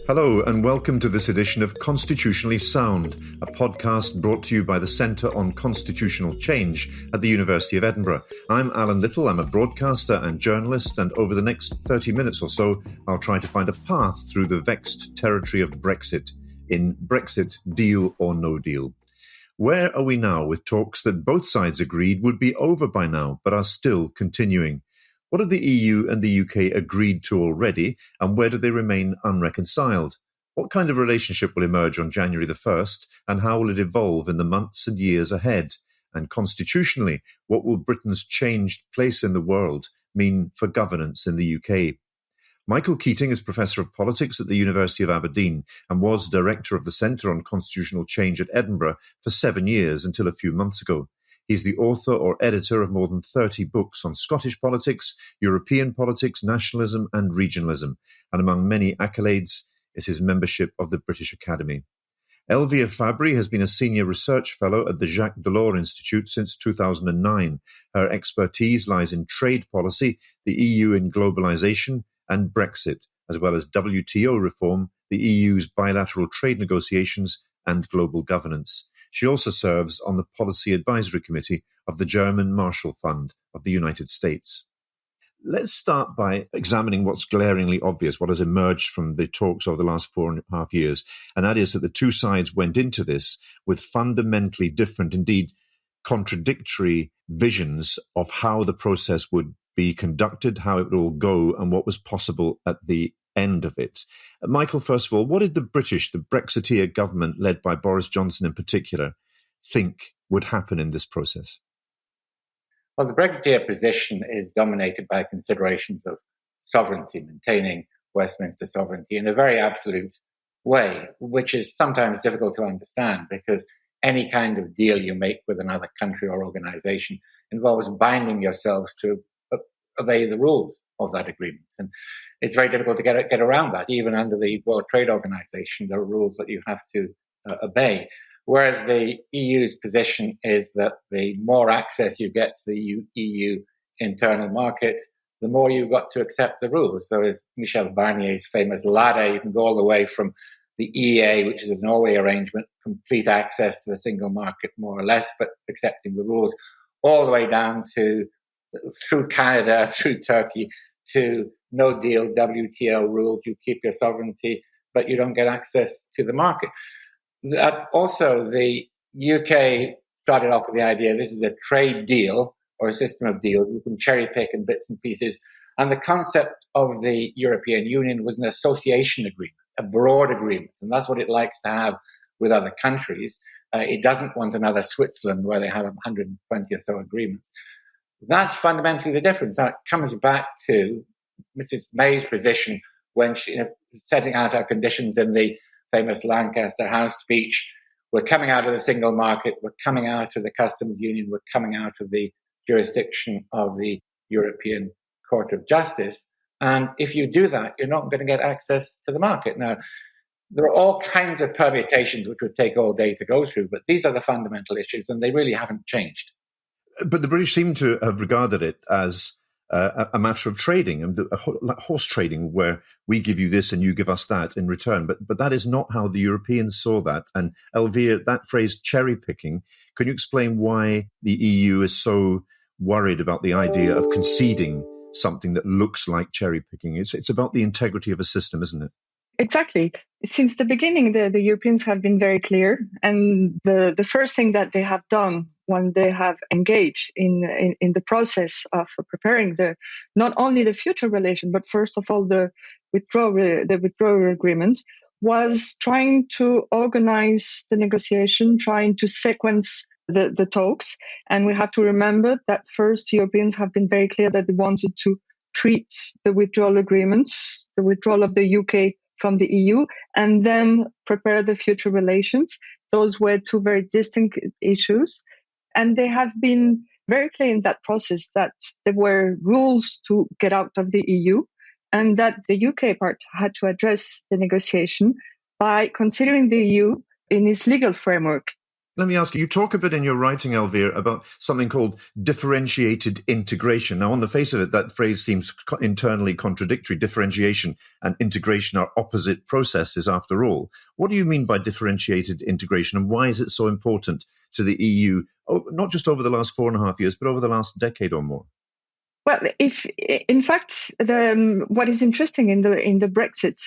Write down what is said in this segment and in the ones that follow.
Hello and welcome to this edition of Constitutionally Sound, a podcast brought to you by the Centre on Constitutional Change at the University of Edinburgh. I'm Allan Little, I'm a broadcaster and journalist, and over the next 30 minutes or so, I'll try to find a path through the vexed territory of Brexit, in Brexit, Deal or No Deal. Where are we now with talks that both sides agreed would be over by now, but are still continuing? What have the EU and the UK agreed to already, and where do they remain unreconciled? What kind of relationship will emerge on January the 1st, and how will it evolve in the months and years ahead? And constitutionally, what will Britain's changed place in the world mean for governance in the UK? Michael Keating is Professor of Politics at the University of Aberdeen and was Director of the Centre on Constitutional Change at Edinburgh for 7 years until a few months ago. He's the author or editor of more than 30 books on Scottish politics, European politics, nationalism and regionalism, and among many accolades is his membership of the British Academy. Elvire Fabry has been a senior research fellow at the Jacques Delors Institute since 2009. Her expertise lies in trade policy, the EU in globalisation, and Brexit, as well as WTO reform, the EU's bilateral trade negotiations, and global governance. She also serves on the Policy Advisory Committee of the German Marshall Fund of the United States. Let's start by examining what's glaringly obvious, what has emerged from the talks over the last 4.5 years, and that is that the two sides went into this with fundamentally different, indeed contradictory visions of how the process would be conducted, how it would all go, and what was possible at the end of it. Michael, first of all, what did the Brexiteer government, led by Boris Johnson in particular, think would happen in this process? Well, the Brexiteer position is dominated by considerations of sovereignty, maintaining Westminster sovereignty in a very absolute way, which is sometimes difficult to understand because any kind of deal you make with another country or organization involves binding yourselves to obey the rules of that agreement. And it's very difficult to get around that. Even under the World Trade Organization, there are rules that you have to obey. Whereas the EU's position is that the more access you get to the EU internal market, the more you've got to accept the rules. So as Michel Barnier's famous ladder, you can go all the way from the EEA, which is a Norway arrangement, complete access to the single market, more or less, but accepting the rules, all the way down to through Canada, through Turkey, to no deal WTO rules. You keep your sovereignty, but you don't get access to the market. Also, the UK started off with the idea this is a trade deal or a system of deals. You can cherry pick in bits and pieces. And the concept of the European Union was an association agreement, a broad agreement. And that's what it likes to have with other countries. It doesn't want another Switzerland where they have 120 or so agreements. That's fundamentally the difference. Now, it comes back to Mrs. May's position when she setting out her conditions in the famous Lancaster House speech. We're coming out of the single market. We're coming out of the customs union. We're coming out of the jurisdiction of the European Court of Justice. And if you do that, you're not going to get access to the market. Now, there are all kinds of permutations which would take all day to go through, but these are the fundamental issues, and they really haven't changed. But the British seem to have regarded it as a matter of trading, like horse trading, where we give you this and you give us that in return. But that is not how the Europeans saw that. And Elvire, that phrase cherry-picking, can you explain why the EU is so worried about the idea of conceding something that looks like cherry-picking? It's about the integrity of a system, isn't it? Exactly. Since the beginning, the Europeans have been very clear. And the first thing that they have done when they have engaged in the process of preparing not only the future relation, but first of all, the withdrawal agreement, was trying to organize the negotiation, trying to sequence the talks. And we have to remember that first, Europeans have been very clear that they wanted to treat the withdrawal agreement, the withdrawal of the UK from the EU, and then prepare the future relations. Those were two very distinct issues. And they have been very clear in that process that there were rules to get out of the EU, and that the UK part had to address the negotiation by considering the EU in its legal framework. Let me ask you, you talk a bit in your writing, Elvire, about something called differentiated integration. Now, on the face of it, that phrase seems internally contradictory. Differentiation and integration are opposite processes, after all. What do you mean by differentiated integration, and why is it so important to the EU, not just over the last 4.5 years, but over the last decade or more? Well, in fact, what is interesting in the Brexit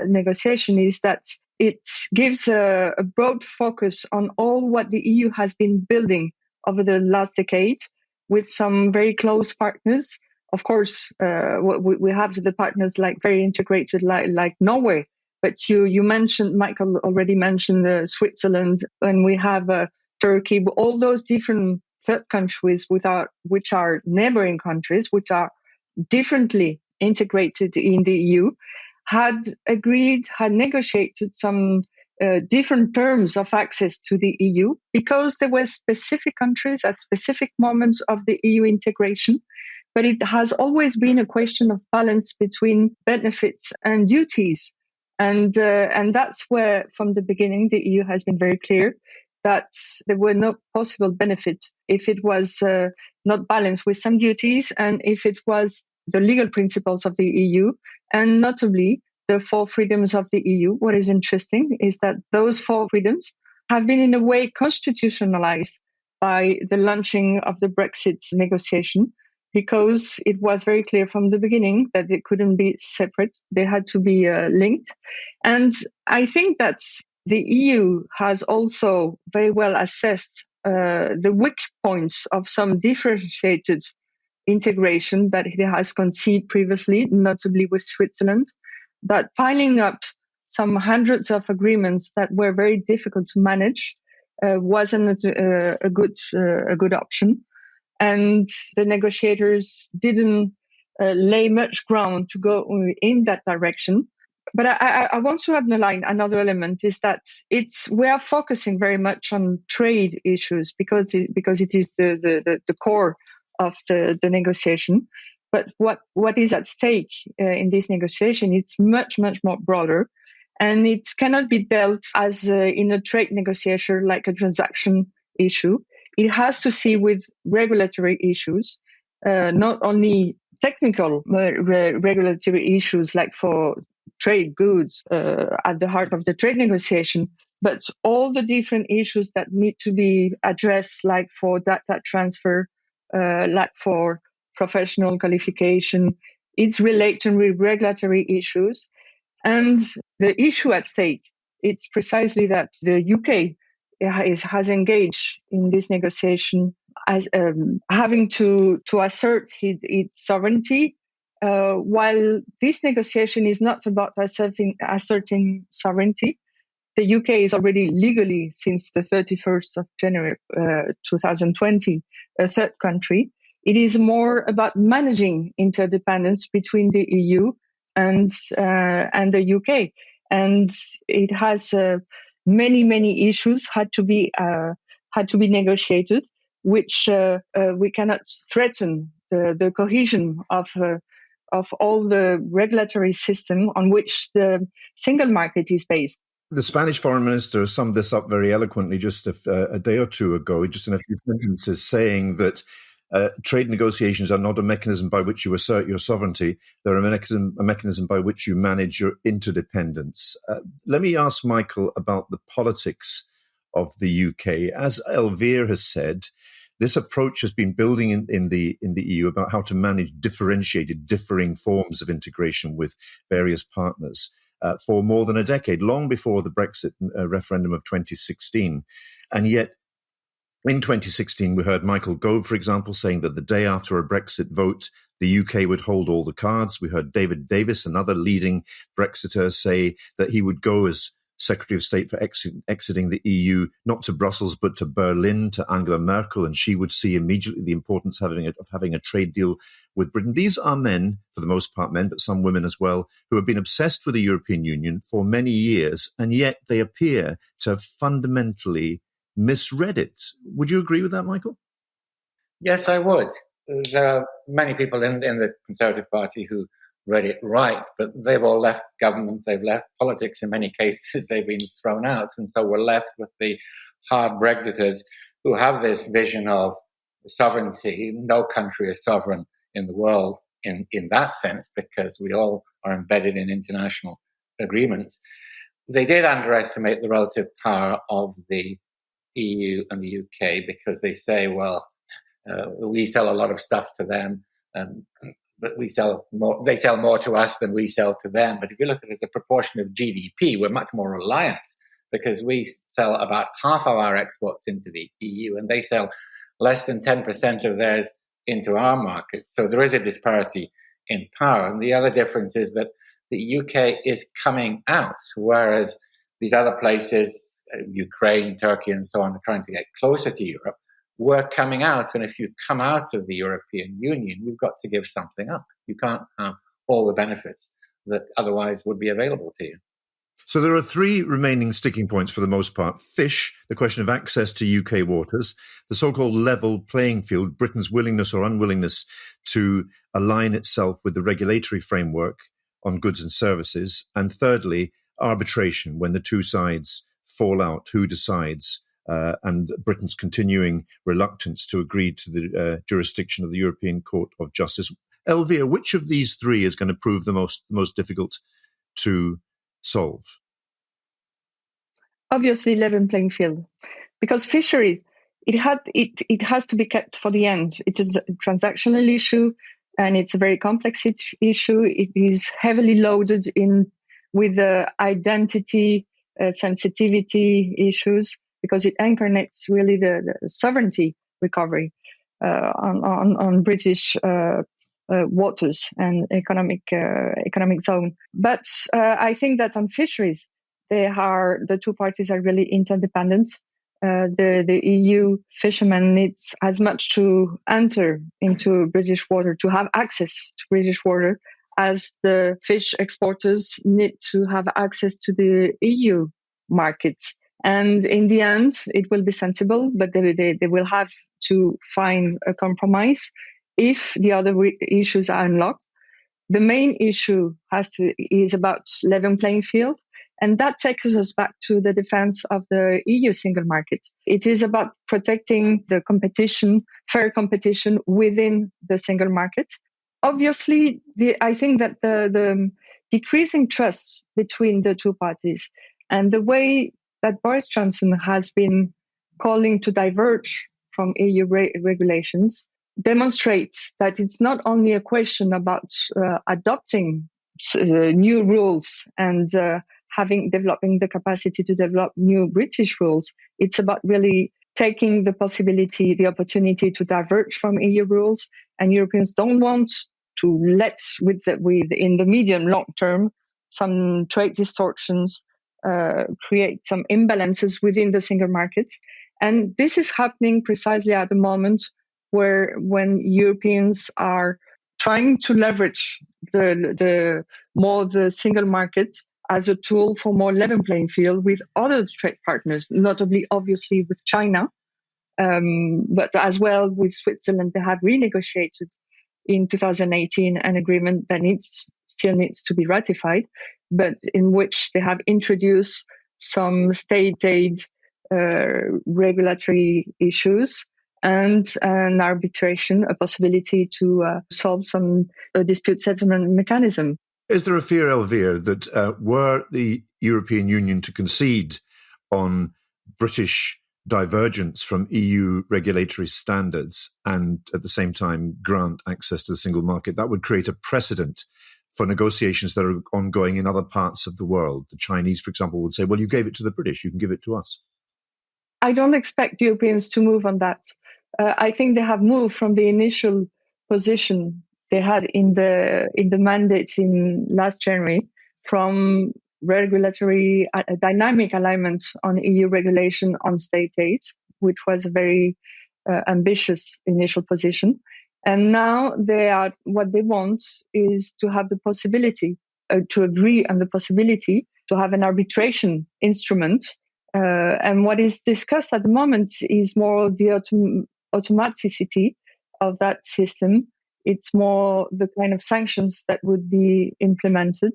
negotiation is that it gives a broad focus on all what the EU has been building over the last decade with some very close partners. Of course, we have the partners like very integrated, like Norway. But Michael already mentioned Switzerland, and we have Turkey. All those different third countries which are neighboring countries, which are differently integrated in the EU, had negotiated some different terms of access to the EU because there were specific countries at specific moments of the EU integration. But it has always been a question of balance between benefits and duties. And that's where, from the beginning, the EU has been very clear that there were no possible benefits if it was not balanced with some duties and if it was the legal principles of the EU, and notably the 4 freedoms of the EU. What is interesting is that those 4 freedoms have been in a way constitutionalized by the launching of the Brexit negotiation, because it was very clear from the beginning that they couldn't be separate. They had to be linked. And I think that the EU has also very well assessed the weak points of some differentiated integration that it has conceded previously, notably with Switzerland, that piling up some hundreds of agreements that were very difficult to manage wasn't a good option. And the negotiators didn't lay much ground to go in that direction. But I want to underline another element is that we are focusing very much on trade issues because it is the core of the negotiation. But what is at stake in this negotiation, it's much, much more broader. And it cannot be dealt as in a trade negotiation like a transaction issue. It has to see with regulatory issues, not only technical regulatory issues like for trade goods at the heart of the trade negotiation, but all the different issues that need to be addressed, like for data transfer, like for professional qualification. It's related with regulatory issues. And the issue at stake, it's precisely that the UK has engaged in this negotiation as having to assert its sovereignty, while this negotiation is not about asserting sovereignty. The UK is already legally, since the 31st of January 2020, a third country. It is more about managing interdependence between the EU and the UK, and it has many issues had to be negotiated, which we cannot threaten the cohesion of all the regulatory system on which the single market is based. The Spanish foreign minister summed this up very eloquently just a day or two ago, just in a few sentences, saying that trade negotiations are not a mechanism by which you assert your sovereignty. They're a mechanism by which you manage your interdependence. Let me ask Michael about the politics of the UK. As Elvire has said, this approach has been building in the EU about how to manage differing forms of integration with various partners for more than a decade, long before the Brexit referendum of 2016. And yet, in 2016, we heard Michael Gove, for example, saying that the day after a Brexit vote, the UK would hold all the cards. We heard David Davis, another leading Brexiter, say that he would go as Secretary of State for exiting the EU, not to Brussels, but to Berlin, to Angela Merkel, and she would see immediately the importance of having a trade deal with Britain. These are men, for the most part men, but some women as well, who have been obsessed with the European Union for many years, and yet they appear to have fundamentally misread it. Would you agree with that, Michael? Yes, I would. There are many people in the Conservative Party who read it right, but they've all left government, they've left politics in many cases, they've been thrown out, and so we're left with the hard Brexiters who have this vision of sovereignty. No country is sovereign in the world in that sense, because we all are embedded in international agreements. They did underestimate the relative power of the EU and the UK, because they say, well, we sell a lot of stuff to them, but they sell more to us than we sell to them. But if you look at it as a proportion of GDP, we're much more reliant, because we sell about half of our exports into the EU and they sell less than 10% of theirs into our markets. So there is a disparity in power. And the other difference is that the UK is coming out, whereas these other places, Ukraine, Turkey, and so on, are trying to get closer to Europe. We're coming out. And if you come out of the European Union, you've got to give something up. You can't have all the benefits that otherwise would be available to you. So there are three remaining sticking points for the most part. Fish, the question of access to UK waters, the so-called level playing field, Britain's willingness or unwillingness to align itself with the regulatory framework on goods and services, and thirdly, arbitration, when the two sides fall out, who decides, and Britain's continuing reluctance to agree to the jurisdiction of the European Court of Justice. Elvire, which of these three is going to prove the most difficult to solve? Obviously, level playing field, because fisheries, it has to be kept for the end. It is a transactional issue, and it's a very complex issue. It is heavily loaded in with identity, sensitivity issues, because it incarnates really the sovereignty recovery on British waters and economic zone. But I think that on fisheries, the two parties are really interdependent. The EU fishermen needs as much to enter into British water, to have access to British water, as the fish exporters need to have access to the EU markets. And in the end, it will be sensible, but they will have to find a compromise if the other issues are unlocked. The main issue is about level playing field. And that takes us back to the defense of the EU single market. It is about protecting the competition, fair competition within the single market. Obviously, I think that the decreasing trust between the two parties and the way that Boris Johnson has been calling to diverge from EU regulations demonstrates that it's not only a question about adopting new rules and developing the capacity to develop new British rules. It's about really taking the opportunity to diverge from EU rules, and Europeans don't want to let in the medium long term some trade distortions, create some imbalances within the single market. And this is happening precisely at the moment when Europeans are trying to leverage the single market as a tool for more level playing field with other trade partners, notably, obviously, with China, but as well with Switzerland. They have renegotiated in 2018 an agreement that still needs to be ratified, but in which they have introduced some state aid regulatory issues and an arbitration, a possibility to solve some dispute settlement mechanism. Is there a fear, Elvire, that were the European Union to concede on British divergence from EU regulatory standards and at the same time grant access to the single market, that would create a precedent for negotiations that are ongoing in other parts of the world? The Chinese, for example, would say, well, you gave it to the British, you can give it to us. I don't expect Europeans to move on that. I think they have moved from the initial position they had in the mandate in last January from regulatory dynamic alignment on EU regulation on state aid, which was a very ambitious initial position. And now what they want is to have the possibility to agree on the possibility to have an arbitration instrument. And what is discussed at the moment is more the automaticity of that system. It's more the kind of sanctions that would be implemented,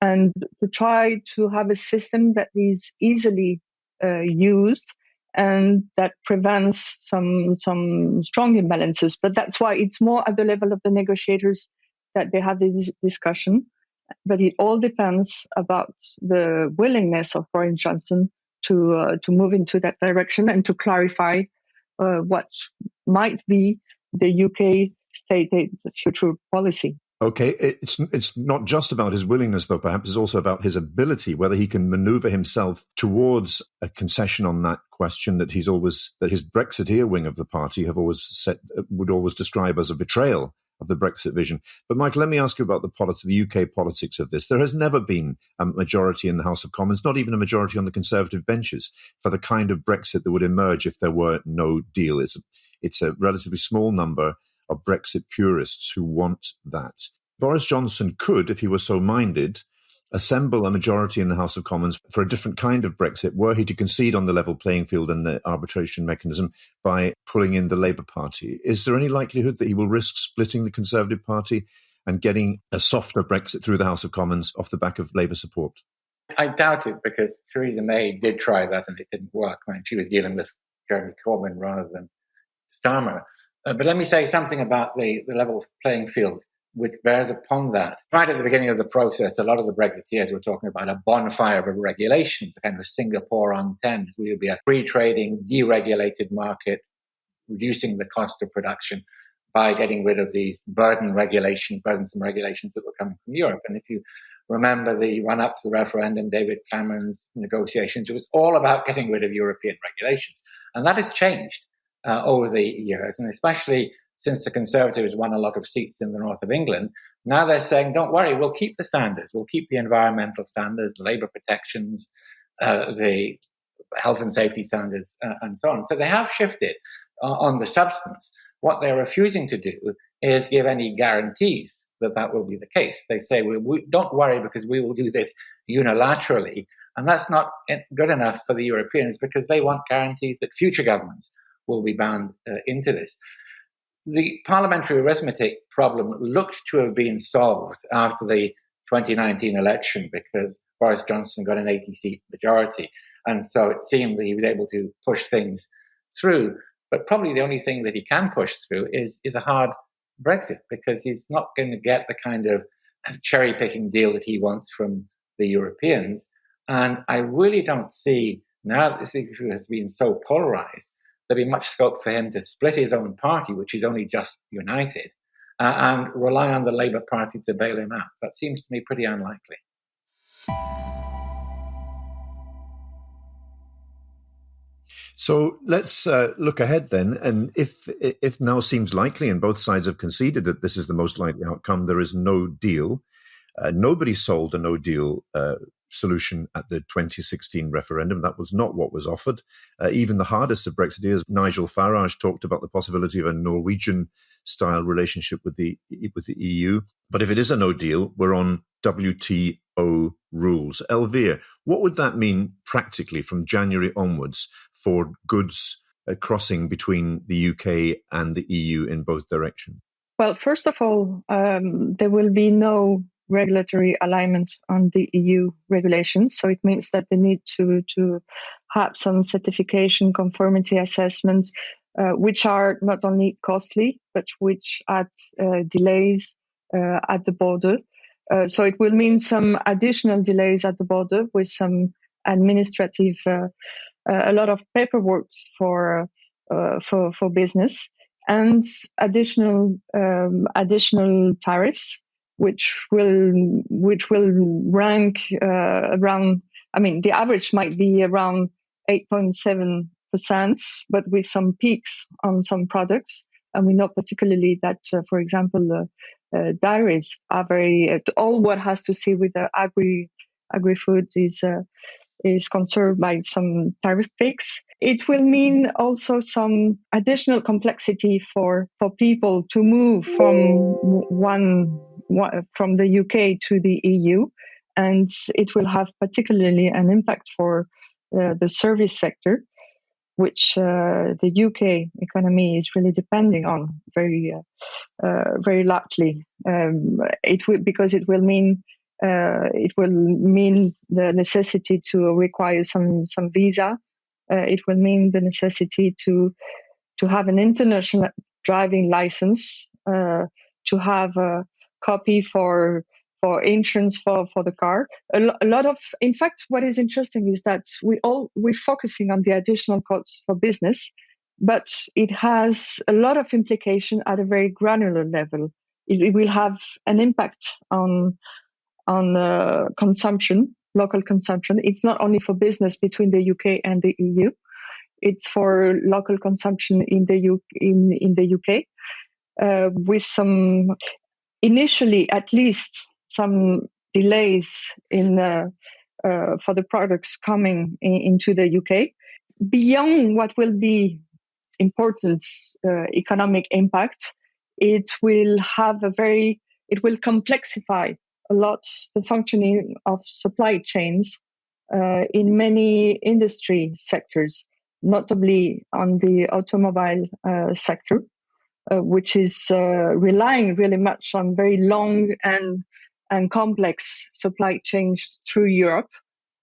and to try to have a system that is easily used and that prevents some strong imbalances. But that's why it's more at the level of the negotiators that they have this discussion. But it all depends about the willingness of Boris Johnson to move into that direction and to clarify what might be the UK stated future policy. Okay, it's not just about his willingness, though. Perhaps it's also about his ability, whether he can maneuver himself towards a concession on that question that his Brexiteer wing of the party would always describe as a betrayal of the Brexit vision. But Michael, let me ask you about the UK politics of this. There has never been a majority in the House of Commons, not even a majority on the Conservative benches, for the kind of Brexit that would emerge if there were no deal. It's a relatively small number of Brexit purists who want that. Boris Johnson could, if he was so minded, assemble a majority in the House of Commons for a different kind of Brexit, were he to concede on the level playing field and the arbitration mechanism by pulling in the Labour Party. Is there any likelihood that he will risk splitting the Conservative Party and getting a softer Brexit through the House of Commons off the back of Labour support? I doubt it, because Theresa May did try that and it didn't work when she was dealing with Jeremy Corbyn rather than Starmer. But let me say something about the level of playing field, which bears upon that. Right at the beginning of the process, a lot of the Brexiteers were talking about a bonfire of regulations, a kind of Singapore on 10. We would be a free trading, deregulated market, reducing the cost of production by getting rid of these burdensome regulations that were coming from Europe. And if you remember the run up to the referendum, David Cameron's negotiations, it was all about getting rid of European regulations. And that has changed over the years, and especially since the Conservatives won a lot of seats in the north of England. Now they're saying, don't worry, we'll keep the standards. We'll keep the environmental standards, the labour protections, the health and safety standards, and so on. So they have shifted on the substance. What they're refusing to do is give any guarantees that that will be the case. They say, we don't worry because we will do this unilaterally. And that's not good enough for the Europeans, because they want guarantees that future governments will be bound into this. The parliamentary arithmetic problem looked to have been solved after the 2019 election, because Boris Johnson got an 80-seat majority. And so it seemed that he was able to push things through. But probably the only thing that he can push through is a hard Brexit, because he's not going to get the kind of cherry-picking deal that he wants from the Europeans. And I really don't see, now that this issue has been so polarized, there'll be much scope for him to split his own party, which is only just united, and rely on the Labour Party to bail him out. That seems to me pretty unlikely. So let's look ahead then. And if now seems likely, and both sides have conceded that this is the most likely outcome, there is no deal. Nobody sold a no deal solution at the 2016 referendum. That was not what was offered. Even the hardest of Brexiteers, Nigel Farage, talked about the possibility of a Norwegian-style relationship with the EU. But if it is a no deal, we're on WTO rules. Elvire, what would that mean practically from January onwards for goods crossing between the UK and the EU in both directions? Well, first of all, there will be no regulatory alignment on the EU regulations. So it means that they need to have some certification, conformity assessments, which are not only costly, but which add delays at the border. So it will mean some additional delays at the border with some administrative, a lot of paperwork for business, and additional tariffs, which will rank around. I mean, the average might be around 8.7%, but with some peaks on some products. And we know particularly that, for example, dairies are very all what has to see with the agri-food is concerned by some tariff peaks. It will mean also some additional complexity for people to move from the UK to the EU, and it will have particularly an impact for the service sector, which the UK economy is really depending on very largely. It will mean the necessity to require some visa It will mean the necessity to have an international driving license, to have a copy for insurance for the car. A lot of, in fact, what is interesting is that we're focusing on the additional costs for business, but it has a lot of implication at a very granular level. It will have an impact on consumption, local consumption. It's not only for business between the UK and the EU. It's for local consumption in the UK, with some, initially at least, some delays for the products coming into the UK. Beyond what will be important economic impact, it will complexify a lot the functioning of supply chains in many industry sectors, notably on the automobile sector, which is relying really much on very long and complex supply chains through Europe,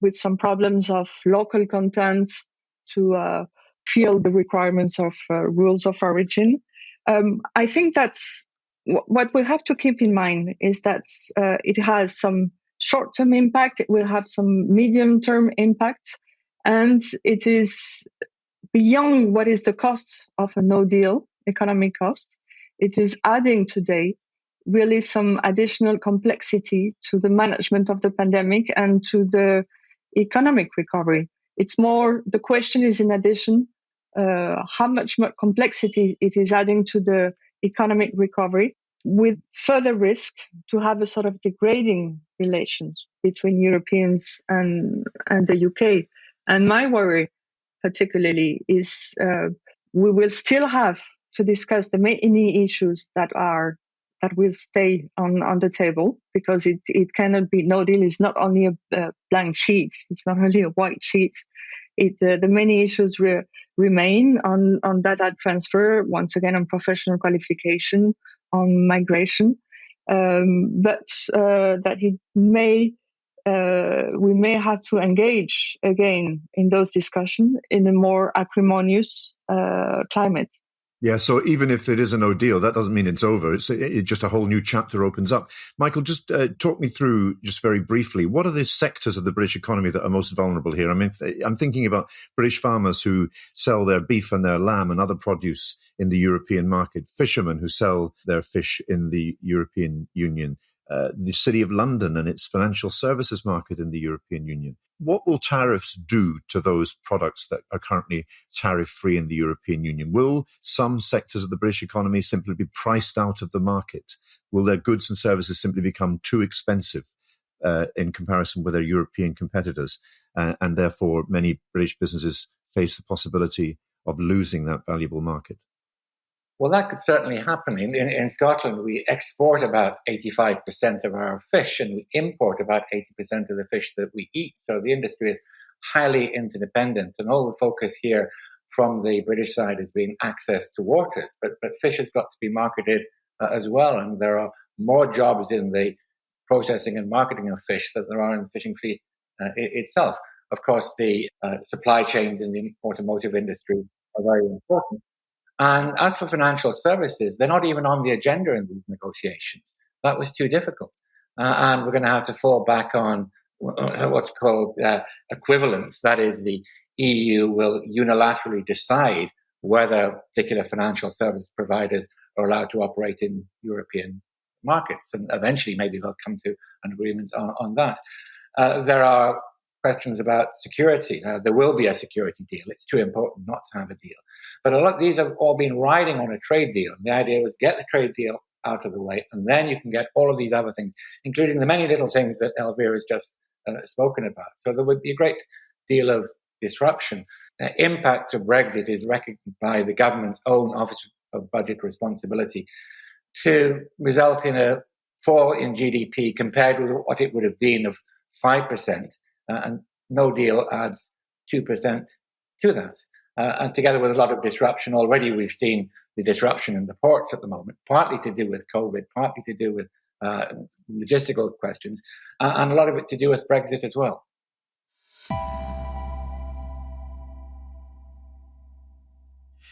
with some problems of local content to fill the requirements of rules of origin. I think that's what we have to keep in mind, is that it has some short-term impact, it will have some medium-term impact, and it is beyond what is the cost of a no deal, economic cost. It is adding today really some additional complexity to the management of the pandemic and to the economic recovery. It's more, the question is, in addition, how much more complexity it is adding to the economic recovery, with further risk to have a sort of degrading relations between Europeans and the UK. And my worry particularly is we will still have to discuss the many issues that will stay on the table, because it cannot be, no deal is not only a blank sheet, it's not only a white sheet. The many issues remain on data transfer, once again on professional qualification, on migration, but that we may have to engage again in those discussions in a more acrimonious climate. Yeah, so even if it is a no deal, that doesn't mean it's over. It's just a whole new chapter opens up. Michael, just talk me through, just very briefly, what are the sectors of the British economy that are most vulnerable here? I mean, I'm thinking about British farmers who sell their beef and their lamb and other produce in the European market, fishermen who sell their fish in the European Union, the City of London and its financial services market in the European Union. What will tariffs do to those products that are currently tariff-free in the European Union? Will some sectors of the British economy simply be priced out of the market? Will their goods and services simply become too expensive in comparison with their European competitors? And therefore, many British businesses face the possibility of losing that valuable market. Well, that could certainly happen. In Scotland, we export about 85% of our fish, and we import about 80% of the fish that we eat. So the industry is highly interdependent, and all the focus here from the British side has been access to waters. But fish has got to be marketed as well, and there are more jobs in the processing and marketing of fish than there are in the fishing fleet itself. Of course, the supply chains in the automotive industry are very important. And as for financial services, they're not even on the agenda in these negotiations. That was too difficult. And we're going to have to fall back on what's called equivalence. That is, the EU will unilaterally decide whether particular financial service providers are allowed to operate in European markets. And eventually, maybe they'll come to an agreement on that. There are questions about security. Now, there will be a security deal. It's too important not to have a deal. But a lot, these have all been riding on a trade deal. The idea was get the trade deal out of the way, and then you can get all of these other things, including the many little things that Elvire has just spoken about. So there would be a great deal of disruption. The impact of Brexit is reckoned by the government's own Office of Budget Responsibility to result in a fall in GDP compared with what it would have been of 5%. And no deal adds 2% to that. And together with a lot of disruption, already we've seen the disruption in the ports at the moment, partly to do with COVID, partly to do with logistical questions, and a lot of it to do with Brexit as well.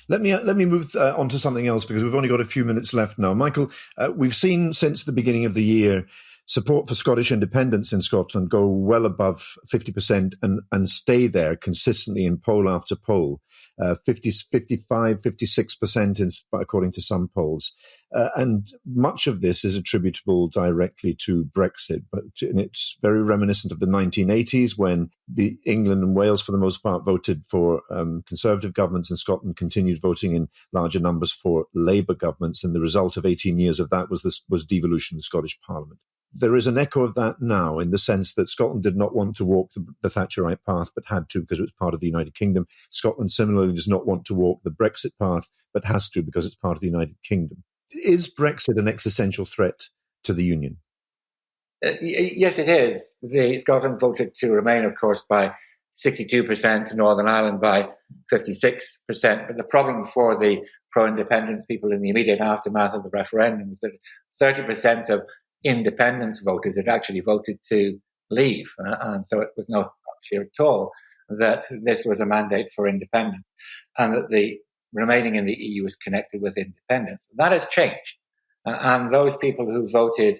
Let me move on to something else because we've only got a few minutes left now. Michael, we've seen since the beginning of the year support for Scottish independence in Scotland go well above 50% and stay there consistently in poll after poll, 55, 56% according to some polls. And much of this is attributable directly to Brexit, but it's very reminiscent of the 1980s when the England and Wales, for the most part, voted for Conservative governments, and Scotland continued voting in larger numbers for Labour governments. And the result of 18 years of that was devolution of the Scottish Parliament. There is an echo of that now in the sense that Scotland did not want to walk the Thatcherite path, but had to because it was part of the United Kingdom. Scotland similarly does not want to walk the Brexit path, but has to because it's part of the United Kingdom. Is Brexit an existential threat to the Union? Yes, it is. Scotland voted to remain, of course, by 62%, Northern Ireland by 56%. But the problem for the pro-independence people in the immediate aftermath of the referendum was that 30% of independence voters had actually voted to leave. And so it was not clear at all that this was a mandate for independence and that the remaining in the EU was connected with independence. That has changed. And those people who voted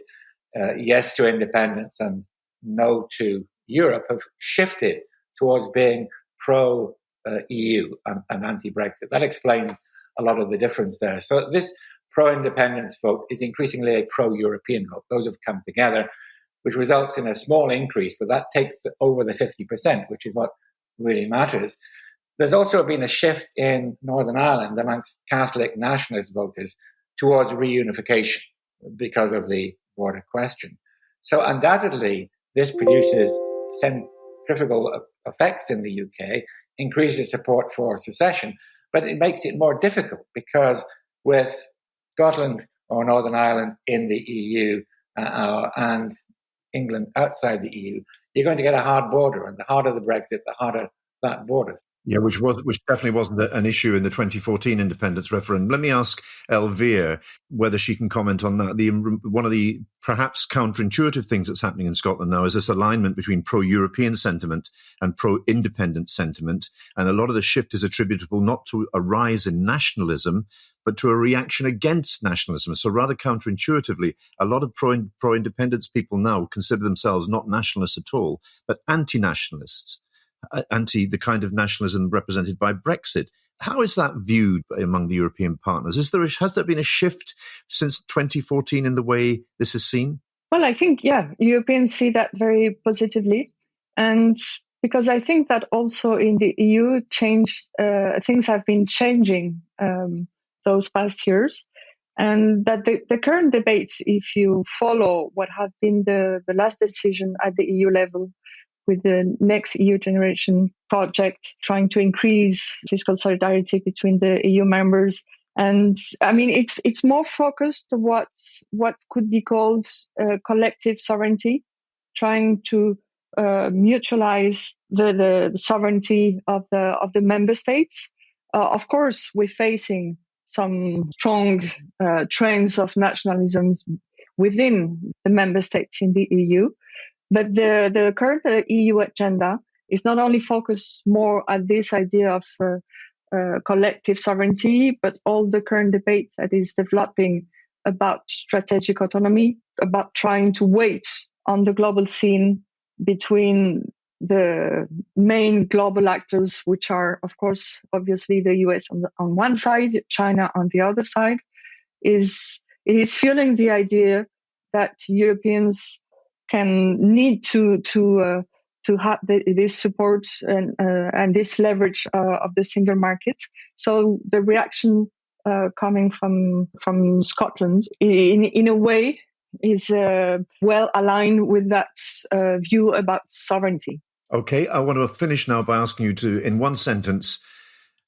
yes to independence and no to Europe have shifted towards being pro-EU and anti-Brexit. That explains a lot of the difference there. So this pro-independence vote is increasingly a pro-European vote. Those have come together, which results in a small increase, but that takes over the 50%, which is what really matters. There's also been a shift in Northern Ireland amongst Catholic nationalist voters towards reunification because of the border question. So undoubtedly, this produces centrifugal effects in the UK, increases support for secession, but it makes it more difficult because with Scotland or Northern Ireland in the EU and England outside the EU, you're going to get a hard border, and the harder the Brexit, the harder that border. Yeah, which definitely wasn't an issue in the 2014 independence referendum. Let me ask Elvire whether she can comment on that. One of the perhaps counterintuitive things that's happening in Scotland now is this alignment between pro-European sentiment and pro-independent sentiment. And a lot of the shift is attributable not to a rise in nationalism, but to a reaction against nationalism. So rather counterintuitively, a lot of pro-independence people now consider themselves not nationalists at all, but anti-nationalists. Anti the kind of nationalism represented by Brexit. How is that viewed among the European partners? Has there been a shift since 2014 in the way this is seen? Well, I think, Europeans see that very positively. And because I think that also in the EU, things have been changing those past years. And that the current debate, if you follow what have been the last decision at the EU level, with the next EU generation project, trying to increase fiscal solidarity between the EU members. And I mean, it's more focused to what could be called collective sovereignty, trying to mutualize the sovereignty of the member states. Of course, we're facing some strong trends of nationalisms within the member states in the EU. But the current EU agenda is not only focused more at this idea of collective sovereignty, but all the current debate that is developing about strategic autonomy, about trying to wait on the global scene between the main global actors, which are, of course, obviously the US on one side, China on the other side, it is fueling the idea that Europeans can need to have this support and this leverage of the single market. So the reaction coming from Scotland, in a way, is well aligned with that view about sovereignty. Okay, I want to finish now by asking you to, in one sentence,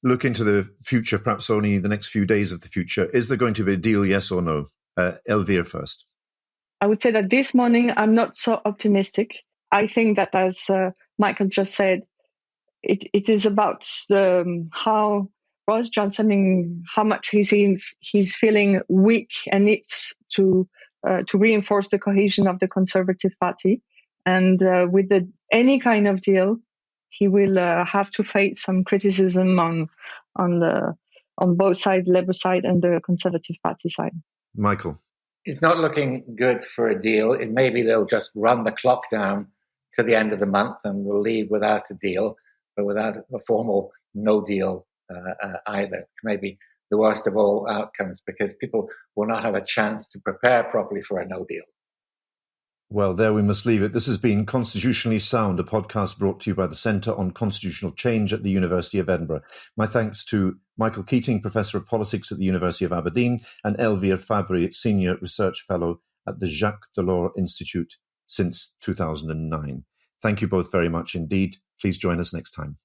look into the future, perhaps only the next few days of the future. Is there going to be a deal, yes or no? Elvire first. I would say that this morning I'm not so optimistic. I think that, as Michael just said, it is about how Boris Johnson, how much he's feeling weak and needs to reinforce the cohesion of the Conservative Party. And with any kind of deal, he will have to face some criticism on on both sides, Labour side and the Conservative Party side. Michael. It's not looking good for a deal. It maybe they'll just run the clock down to the end of the month and we'll leave without a deal, but without a formal no deal either. Maybe the worst of all outcomes, because people will not have a chance to prepare properly for a no deal. Well, there we must leave it. This has been Constitutionally Sound, a podcast brought to you by the Centre on Constitutional Change at the University of Edinburgh. My thanks to Michael Keating, Professor of Politics at the University of Aberdeen, and Elvire Fabry, Senior Research Fellow at the Jacques Delors Institute since 2009. Thank you both very much indeed. Please join us next time.